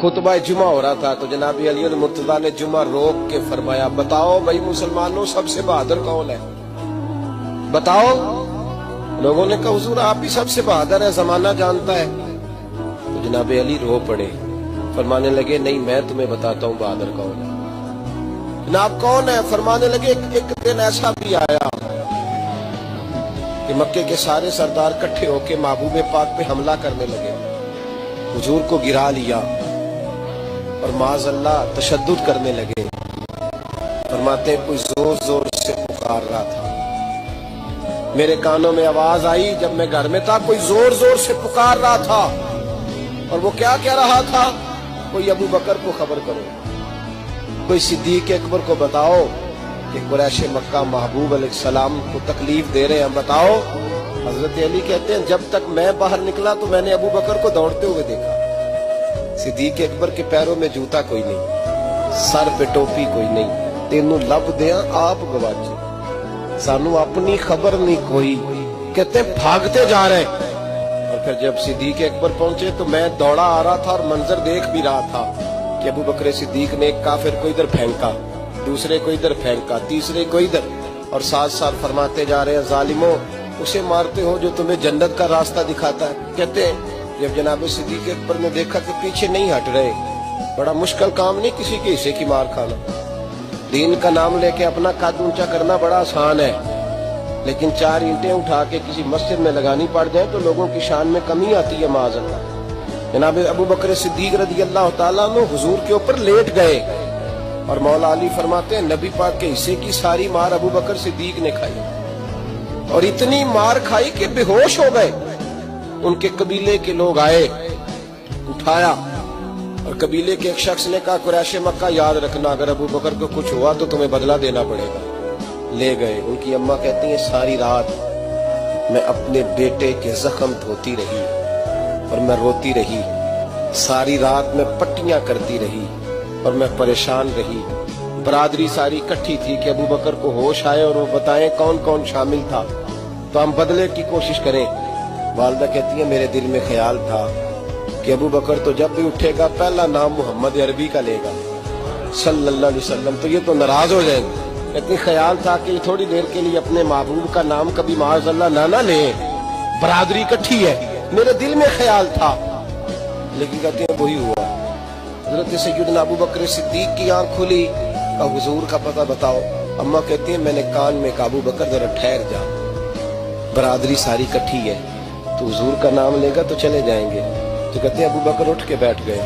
खुतबा जुमा हो रहा था तो जनाब अली मुर्तजा ने जुमा रोक के फरमाया, बताओ भाई मुसलमानों सबसे बहादुर कौन है, बताओ। लोगों ने कहा हुजूर आप ही सबसे बहादुर है, जमाना जानता है। तो जनाब अली रो पड़े, फरमाने लगे नहीं मैं तुम्हें बताता हूँ बहादुर कौन है। जनाब कौन है? फरमाने लगे एक दिन ऐसा भी आया कि मक्के के सारे सरदार इकट्ठे होके महबूब पाक पे हमला करने लगे, हुजूर को गिरा लिया और माज़अल्लाह तशद्दुद करने लगे। फरमाते कोई जोर जोर से पुकार रहा था, मेरे कानों में आवाज आई जब मैं घर में था, कोई जोर जोर से पुकार रहा था। और वो क्या कह रहा था? कोई अबू बकर को खबर करो, कोई सिद्दीक अकबर को बताओ कि कुरैश मक्का महबूब अलैहिस्सलाम को तकलीफ दे रहे हैं, बताओ। हजरत अली कहते हैं जब तक मैं बाहर निकला तो मैंने अबू बकर को दौड़ते हुए देखा, सिद्दीक अकबर के पैरों में जूता कोई नहीं, सर पे टोपी कोई नहीं, तेनू लब दिया आप गवाचे, सानू अपनी खबर नहीं कोई। कहते भागते जा रहे। और फिर जब सिद्दीक अकबर पहुंचे तो मैं दौड़ा आ रहा था और मंजर देख भी रहा था कि अबू बकर सिद्दीक ने एक काफिर को इधर फेंका, दूसरे को इधर फेंका, तीसरे को इधर, और साथ साथ फरमाते जा रहे हैं जालिमों उसे मारते हो जो तुम्हें जन्नत का रास्ता दिखाता है। कहते हैं जब जनाब सिद्दीक अकबर ने देखा कि पीछे नहीं हट रहे, बड़ा मुश्किल काम नहीं किसी के हिस्से की मार खाना, दीन का नाम लेके अपना कद ऊंचा करना बड़ा आसान है, लेकिन 4 ईंटें उठा के किसी मस्जिद में लगानी पड़ जाए तो लोगों की शान में कमी आती है माज़अल्लाह। जनाब अबू बकर सिद्दीक रज़ी अल्लाह तआला अन्हु हुजूर के ऊपर लेट गए और मौला अली फरमाते हैं नबी पाक के हिस्से की सारी मार अबू बकर सिद्दीक ने खाई और इतनी मार खाई कि बेहोश हो गए। उनके कबीले के लोग आए, उठाया और कबीले के एक शख्स ने कहा कुरैश मक्का याद रखना अगर अबू बकर को कुछ हुआ तो तुम्हें बदला देना पड़ेगा। ले गए। उनकी अम्मा कहती हैं सारी रात मैं अपने बेटे के जख्म धोती रही और मैं रोती रही, सारी रात मैं पट्टियां करती रही और मैं परेशान रही। बरादरी सारी इकट्ठी थी कि अबू बकर को होश आए और वो बताएं कौन कौन शामिल था तो हम बदले की कोशिश करें। वालदा कहती है मेरे दिल में ख्याल था कि अबू बकर तो जब भी उठेगा पहला नाम मोहम्मद अरबी का लेगा सल्लल्लाहु अलैहि वसल्लम, तो ये तो नाराज हो जाएंगे। इतनी ख्याल था कि थोड़ी देर के लिए अपने महबूब का नाम कभी माज़अल्लाह ना ले, बरादरी इकट्ठी है, मेरे दिल में ख्याल था। लेकिन कहते हैं वही हुआ। हजरत सैयदना अबू बकर सिद्दीक की आंख खुली, का हुजूर का पता बताओ। अम्मा कहती है मैंने कान में अबू बकर जरा ठहर जा, बरादरी सारी इकट्ठी है, तो हुजूर का नाम लेगा तो चले जाएंगे। तो कहते हैं अबू बकर उठ के बैठ गए।